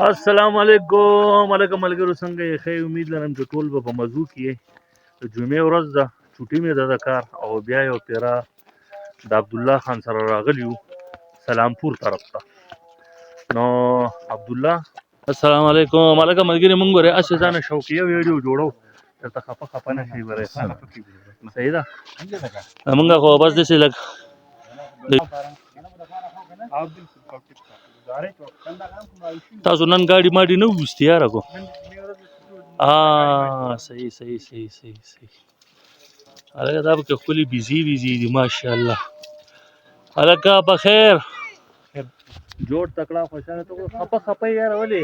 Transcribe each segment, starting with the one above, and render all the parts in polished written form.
السلام علیکم علیکم ملګرو څنګه یې ښه امید لرم چې ټول به په مزو کې یې د جمعې ورځ ده چوټي مې ده د کار او بیا یو پیره د عبدالله خان سره راغلی یو سلامپور طرف ته نو عبدالله السلام علیکم علیکم ملګري مونږ ورې هسې ځانه شوقیه ویډیو جوړو درته خفه نه شي ورې صحیح ده مونږ خو بس داسې لږ تاسو نن ګاډي ماډي نه وویستې یاره کو صحیح هلکه دا پکې ښکلي بیزي دي ماشاءالله هلکه بخیر جوړ تکړه خوشحاله ته خفه یې یاره ولې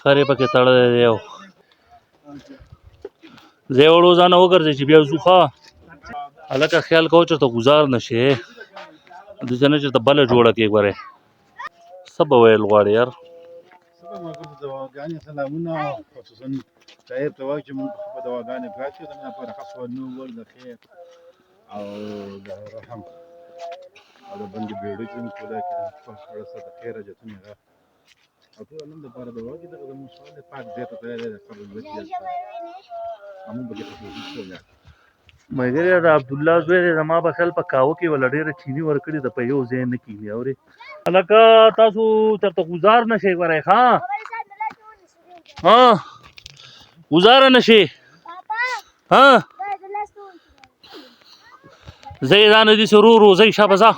خر یې پکې تړلی دی یو ځای وړو ځانه وګرځئ چې بیا ځو ښه هلکه خیال کوه چېرته ګزار نه شې داسې نه چېرته بله جوړه کړې ګورې څه به ویل غواړې یار دواګانې سلامونه خصوصا طاهر ته وایي چې موږ په دواګانې پراته یو د مینه لپاره ښه سوال نه وویل د خیر او د رحم او د بندې بیړۍ چې زموږ په ولایت کې د خړه سره د خیر حاجتونه ده او ټول عالم دپاره دعا وکړي دغه زموږ سوال دی پاک ځای ته تللی دی د قبر زړه کې همون به دې په کوشش کوو ملګري د عبدالله زوی دی زما به خیال په کاوه کې وله ډېره چیني ورکړې ده په یو ځای نه کښېني اورې هلکه تاسو چېرته ګزار نه شئ ګورئ ښه گزاره نشي زه یې دا نه دي چې ورو ځئ شابه ځه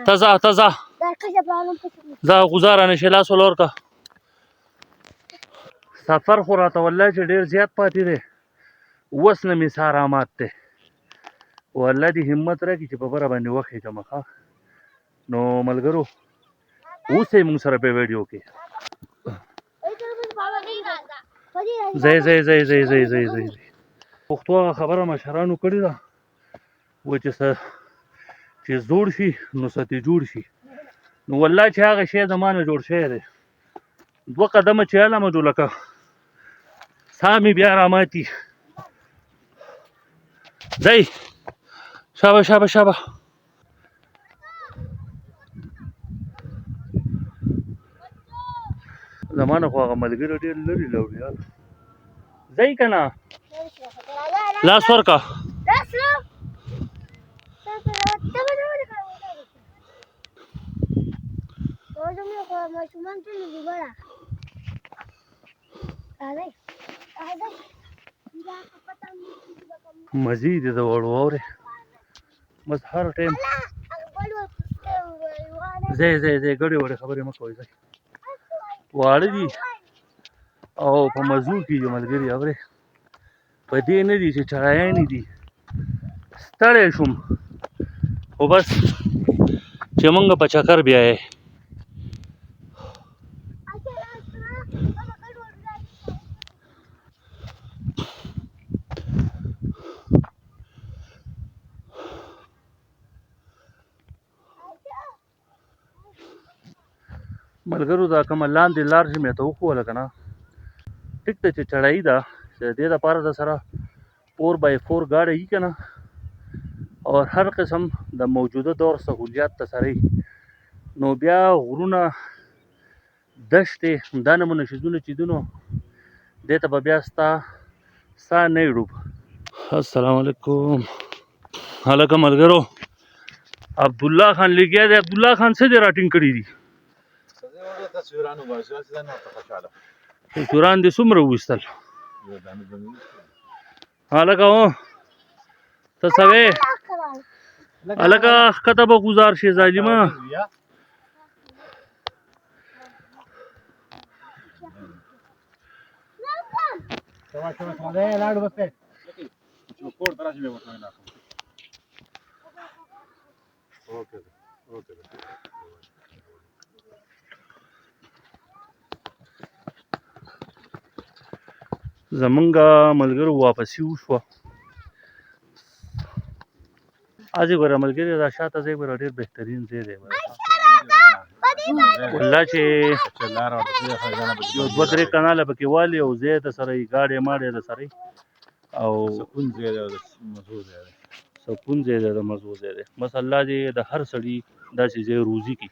ته ځه ځه ګزاره نشي لاس ول ورکړه سفر خو راته والله چې ډېر زیات پاتې دی اوس نه مې سا رامات دی والله دې همت راکړي چې په بره باندې وخېږم ښه نو ملګرو اوسئ موږ سره په ویډیو کې ځئ پښتو هغه خبره مشرانو کړې ده وایي چې زوړ شي نو ستې جوړ شي نو والله چې هغه شی زما نه جوړ شوی دی 2 قدمه چې علمه جو لکه سا مې بیا راماتي ځئ شابه زما نه خو هغه ملګري ډېر لرې لاړو یار ځئ که نه لاس ورکړه مزې دي د وړو اورې بس هر ټایم ځئ ګډې وړې خبرې مه کوئ ځئ واړه دي او په مزو کې دي ملګري اورې په دې نه دي چې چړیانې دي ستړی شوم خو بس چې مونږ په چکر بیایې ملګرو دا کومه لاندې لار چې مې ته وښوله که نه ټیک ده چې چړایي ده چې د دې دپاره د سره 4x4 ګاډی وي که نه او هر قسم د موجوده دور سهولیات ته سره نو بیا غرونه دشتې دا نمونه شیزونه چې دي نو دې ته به بیا ستا سا نه ډوب السلام علیکم هلکه ملګرو عبدالله خان لګیا دی عبدالله خان څه دې راټینګ کړي دي تصویران دې څومره وویستل هلکه ته څه وې هلکه ښکته به ګزار شي ظالمه زمونږ ملګرو واپسي وشوه هسې ګوره ملګري دا شاته ځای ګوره ډېر بهترین ځای دی والله چې یو 2-3 کناله پکې والي او ځای د سره یې ګاډی ماډی د سره او سکون ځای دی د مزو ځای دی بس الله دې د هر سړي داسې ځای روزي کړي